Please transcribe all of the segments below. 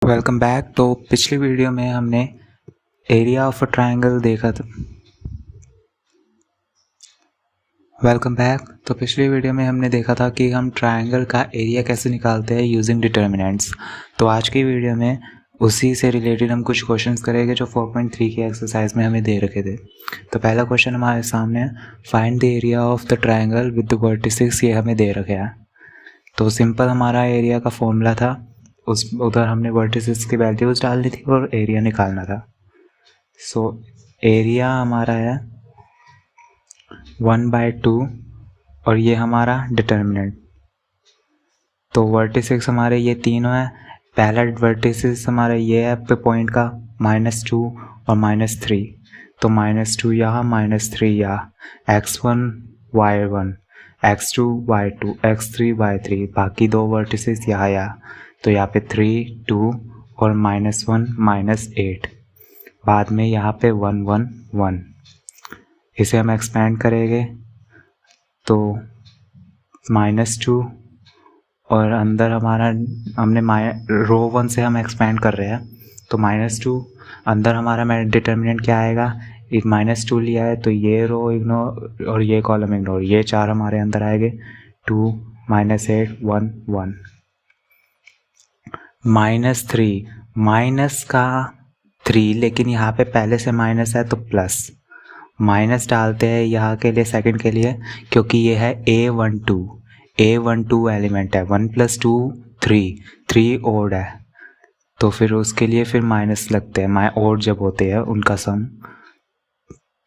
Welcome back. तो पिछली video में हमने एरिया ऑफ अ ट्रायंगल देखा था। Welcome back. तो पिछली वीडियो में हमने देखा था कि हम ट्रायंगल का एरिया कैसे निकालते हैं यूजिंग डिटर्मिनेंट्स। तो आज की वीडियो में उसी से रिलेटेड हम कुछ क्वेश्चंस करेंगे जो 4.3 के एक्सरसाइज में हमें दे रखे थे। तो पहला क्वेश्चन हमारे सामने है, find the area of the triangle with the vertices. ये हमें दे रखे है। तो सिंपल हमारा एरिया का फॉर्मूला था, उधर हमने वर्टिसेस की वैल्यूज डालनी थी और एरिया निकालना था। सो एरिया हमारा है 1/2 और ये हमारा डिटर्मिनेंट। तो वर्टिसेस हमारे ये तीनों है। पहला वर्टिसेस हमारा ये है पे पॉइंट का -2 और -3। तो -2 यहाँ, -3 यहाँ, x1 y1 x2 y2 x3 y3। बाकी दो वर्टिसेस यहाँ। तो यहाँ पे 3 2 और -1 -8। बाद में यहाँ पे 1 1 1। इसे हम एक्सपेंड करेंगे तो -2 और अंदर हमारा हमने रो 1 से हम एक्सपेंड कर रहे हैं तो -2 अंदर हमारा डिटर्मिनेंट क्या आएगा, एक -2 लिया है तो ये रो इग्नोर और ये कॉलम इग्नोर, ये 4 हमारे अंदर आएंगे। 2 -8 1 1 -3 माइनस का 3, लेकिन यहाँ पे पहले से माइनस है तो प्लस माइनस डालते हैं यहाँ के लिए, सेकंड के लिए, क्योंकि ये है A12 एलिमेंट है। 1 + 2 3 ओड है तो फिर उसके लिए फिर माइनस लगते हैं, ओड जब होते हैं उनका सम।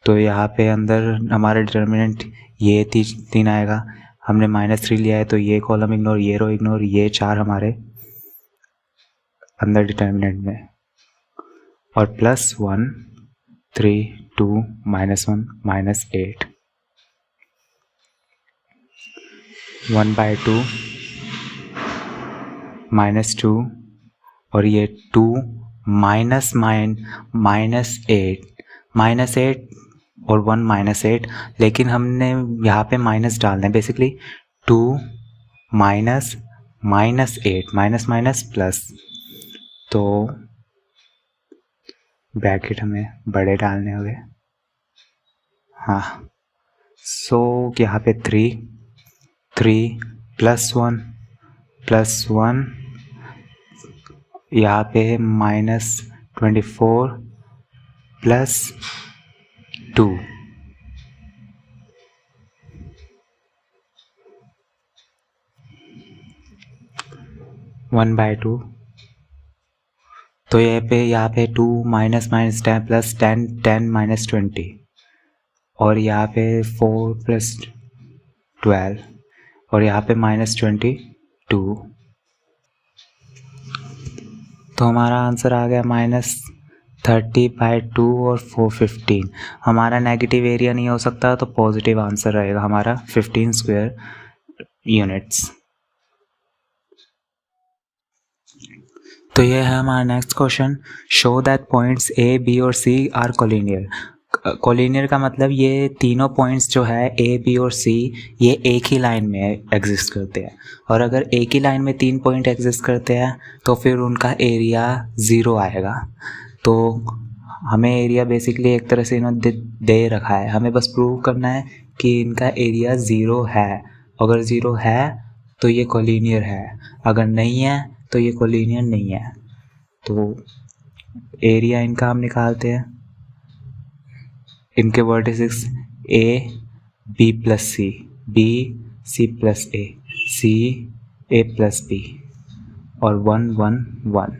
तो यहाँ पे अंदर हमारा डिटर्मिनेंट ये 3 आएगा। हमने -3 लिया है तो ये कॉलम इग्नोर, ये रो इग्नोर, ये 4 हमारे अंदर डिटर्मिनेंट में, और +1 3 2 -1 -8 1/2 -2 और ये 2 -8 और 1 -8। लेकिन हमने यहाँ पे माइनस डालना है बेसिकली। 2 -8 माइनस प्लस, तो ब्रैकेट हमें बड़े डालने होंगे। हाँ, सो यहाँ पे 3 +1 यहाँ पे -24 +2 1/2। तो यहाँ पे 2 -10 +10 10 -20 और यहाँ पे 4 + 12 और यहाँ पे -22। तो हमारा आंसर आ गया -30/2 और 415। हमारा नेगेटिव एरिया नहीं हो सकता तो पॉजिटिव आंसर रहेगा हमारा 15 स्क्वायर यूनिट्स। तो ये है हमारा next question, show that points A, B और C आर कोलिनियर। कोलिनियर का मतलब ये तीनों पॉइंट्स जो है A, B और C ये एक ही लाइन में एग्जिस्ट करते हैं, और अगर एक ही लाइन में 3 पॉइंट एग्जिस्ट करते हैं तो फिर उनका एरिया 0 आएगा। तो हमें एरिया बेसिकली एक तरह से इन्होंने दे रखा है, हमें बस प्रूव करना है कि इनका एरिया 0 है। अगर 0 है तो ये कोलिनियर है, अगर नहीं है तो ये कोलिनियर नहीं है। तो एरिया इनका हम निकालते हैं। इनके vertices A B + C, B C + A, C A + B और 1 1 1।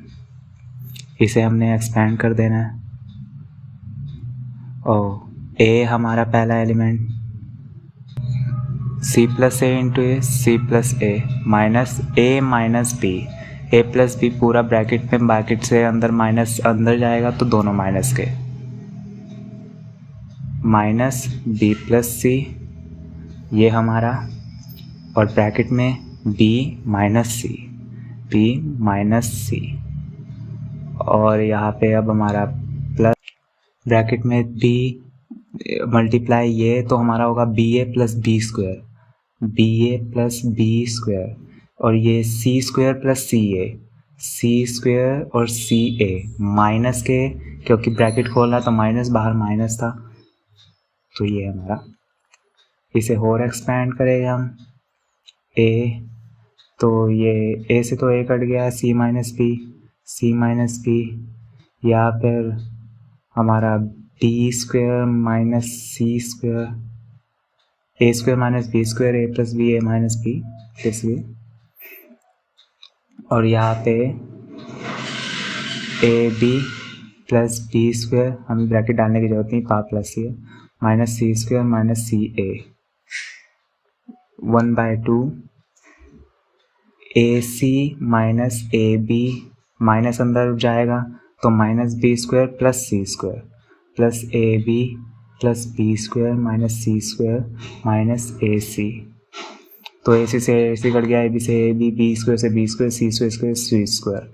इसे हमने एक्सपेंड कर देना है। और A हमारा पहला element, C + A × A, C + A -A - B, A + B पूरा ब्रैकेट में, ब्रैकेट से अंदर माइनस अंदर जाएगा तो दोनों माइनस के, -B + C ये हमारा, और ब्रैकेट में B - C और यहाँ पे अब हमारा प्लस, ब्रैकेट में B मल्टीप्लाई ये तो हमारा होगा BA + B² और ये C² + CA सी स्क्वेयर और सी ए माइनस के, क्योंकि ब्रैकेट खोला तो माइनस बाहर माइनस था, तो ये हमारा, इसे और एक्सपेंड करेंगे हम ए, तो ये ए से तो ए कट गया, सी माइनस बी, या फिर हमारा B square minus C square, A square minus B square, A plus B, A minus B, इसलिए, और यहाँ पे A B plus B square, हमें ब्रैकेट डालने की जरूरत नहीं, पा प्लस सी है, minus C square minus C A, 1/2 A C minus A B, minus अंदर जाएगा तो minus B square plus C square plus A B plus B square minus C square minus ए सी, तो ए सी से ए सी कट गया, A B से A B, B square से B square, C square C square,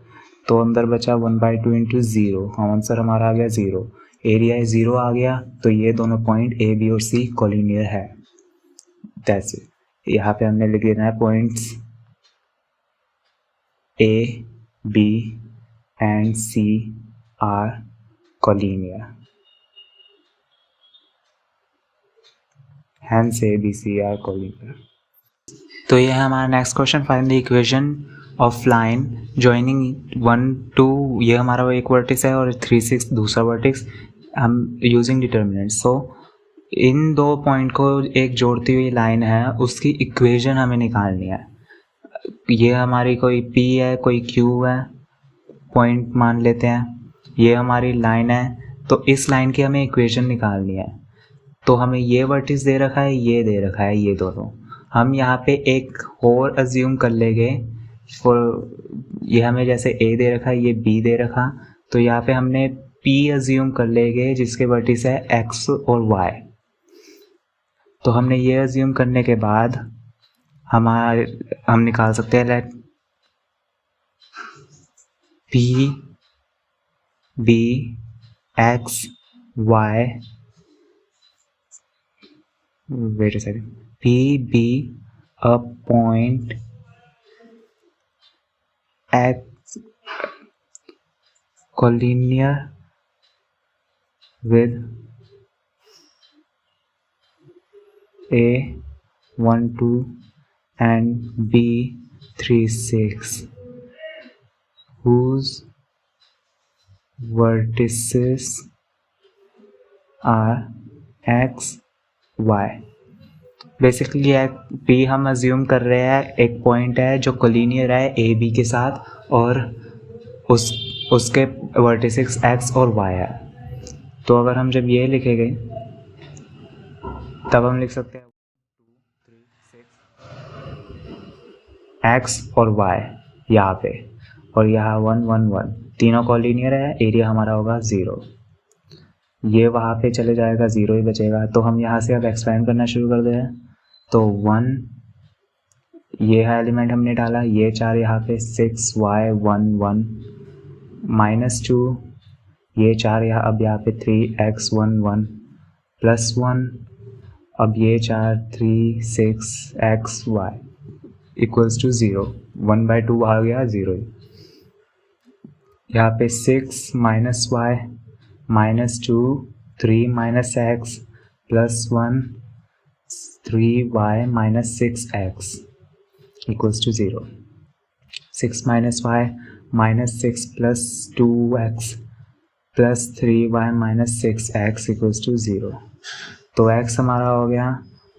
तो अंदर बचा 1/2 इंटू ज़ीरो, आंसर हमारा आ गया 0, एरिया 0 आ गया, तो ये दोनों पॉइंट ए बी और सी कोलिनियर है। That's it. यहाँ पे हमने लिख देना है points A B and C are collinear, hence A B C are collinear। तो ये है हमारा next question, find the equation of line joining 1 2, ये हमारा एक वर्टिक्स है और 3 6 दूसरा वर्टिक्स, हम यूजिंग डिटर्मिनेंट। सो इन दो पॉइंट को एक जोड़ती हुई लाइन है, उसकी इक्वेशन हमें निकालनी है। ये हमारी कोई P है, कोई Q है, पॉइंट मान लेते हैं, ये हमारी लाइन है, तो इस लाइन की हमें इक्वेशन निकालनी है। तो हमें ये वर्टिक्स दे रखा है, ये दे रखा है, ये दोनों हम यहाँ पे एक और अज्यूम कर लेंगे फॉर, ये हमें जैसे A दे रखा है, ये B दे रखा, तो यहाँ पे हमने P अज्यूम कर लेंगे जिसके वर्टिक्स है X और Y। तो हमने ये अज्यूम करने के बाद हम निकाल सकते हैं, late P B X Y, wait a second, P be a point X collinear with A 1 2 and B 3 6 whose vertices are X Y। Basically P हम अज्यूम कर रहे हैं एक पॉइंट है जो कोलिनियर है ए बी के साथ, और उसके वर्टिसेस X और Y है। तो अगर हम जब ये लिखेंगे तब हम लिख सकते हैं 2 3 6 X और Y यहाँ पे, और यहाँ 1 1 1, तीनों कोलिनियर है, एरिया हमारा होगा 0, ये वहाँ पे चले जाएगा, 0 ही बचेगा। तो हम यहाँ से अब एक्सपेंड करना शुरू कर दें, तो 1 ये है एलिमेंट हमने डाला, ये 4 यहाँ पे 6y 1 1 -2, ये 4 यहाँ, अब यहाँ पे 3x 1 1 +1, अब ये 4 3 6 x y इक्वल्स टू 0, 1/2 आ गया 0, यहाँ पे 6 -y -2 3 x +1 3y -6x equals to 0, 6 - y -6 + 2x + 3y -6x equals to 0। तो x हमारा हो गया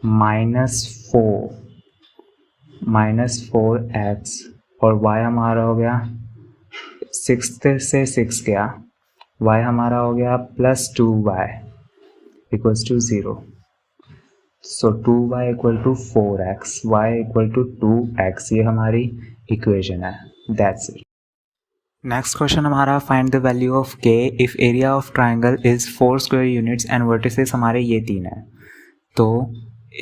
-4x और y हमारा हो गया 6 से 6 गया, y हमारा हो गया +2y equals to 0। So 2y = 4x, y = 2x, ये हमारी इक्वेशन है। That's it. नेक्स्ट क्वेश्चन हमारा, find the value of k if area of triangle is 4 square units and vertices हमारे ये 3 है। तो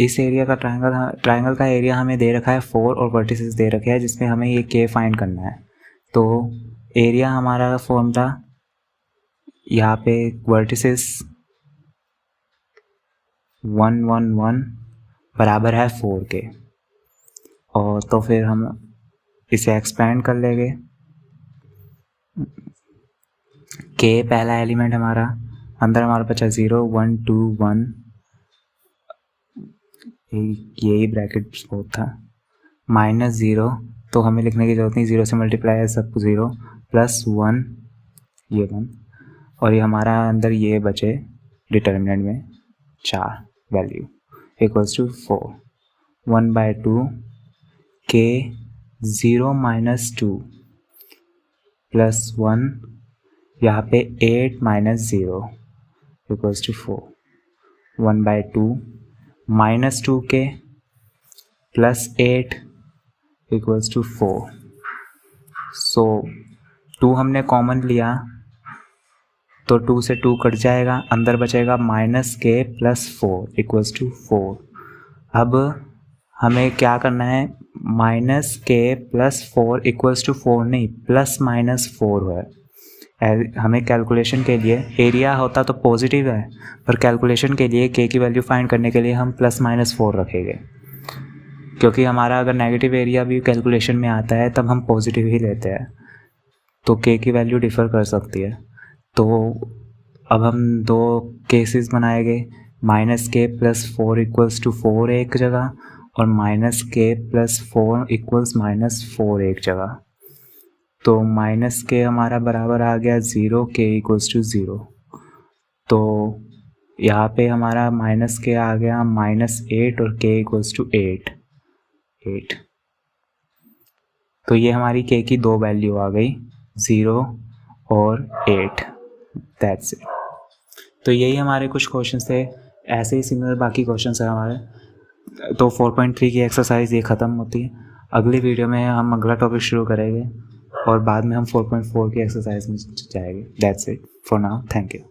इस एरिया का ट्राइंगल का एरिया हमें दे रखा है 4 और वर्टिसेस दे रखे हैं जिसमें हमें ये k फाइंड करना है। तो एरिया हमारा फॉर्मूला यहाँ पे वर्टिसेस 1 1 1 बराबर है 4 के, और तो फिर हम इसे एक्सपेंड कर लेंगे के पहला एलिमेंट हमारा, अंदर हमारा बचा 0 1 2 1, यही ब्रैकेट बहुत था, -0 तो हमें लिखने की जरूरत नहीं, 0 से मल्टीप्लाई है सब 0, +1 ये 1, और ये हमारा अंदर ये बचे डिटर्मिनेंट में 4 वैल्यू इक्वल्स टू 4, 1/2 के 0 - 2 +1, यहाँ पे 8 - 0 इक्वल्स टू 4, 1/2 -2 के +8 इक्वल्स टू 4। सो 2 हमने कॉमन लिया तो 2 से 2 कट जाएगा, अंदर बचेगा -k +4 इक्वल्स टू 4। अब हमें क्या करना है, -k +4 इक्वल्स टू 4 नहीं, ±4 है। हमें कैलकुलेशन के लिए, एरिया होता तो पॉजिटिव है, पर कैलकुलेशन के लिए k की वैल्यू फाइंड करने के लिए हम +-4 रखेंगे, क्योंकि हमारा अगर नेगेटिव एरिया भी कैलकुलेशन में आता है तब हम पॉजिटिव ही लेते हैं, तो k की वैल्यू डिफ़र कर सकती है। तो अब हम दो केसेस बनाएंगे, -k +4 इक्वल्स टू 4 एक जगह और -k +4 इक्वल्स -4 एक जगह। तो -k हमारा बराबर आ गया 0, k इक्वल्स टू 0। तो यहाँ पे हमारा -k आ गया -8 और k इक्वल्स टू 8। तो ये हमारी k की दो वैल्यू आ गई, 0 और 8। That's it. तो यही हमारे कुछ क्वेश्चन थे, ऐसे ही सिमिलर बाकी क्वेश्चन है हमारे। तो 4.3 की एक्सरसाइज ये ख़त्म होती है। अगली वीडियो में हम अगला टॉपिक शुरू करेंगे और बाद में हम 4.4 की एक्सरसाइज में जाएंगे। That's it for now, thank you.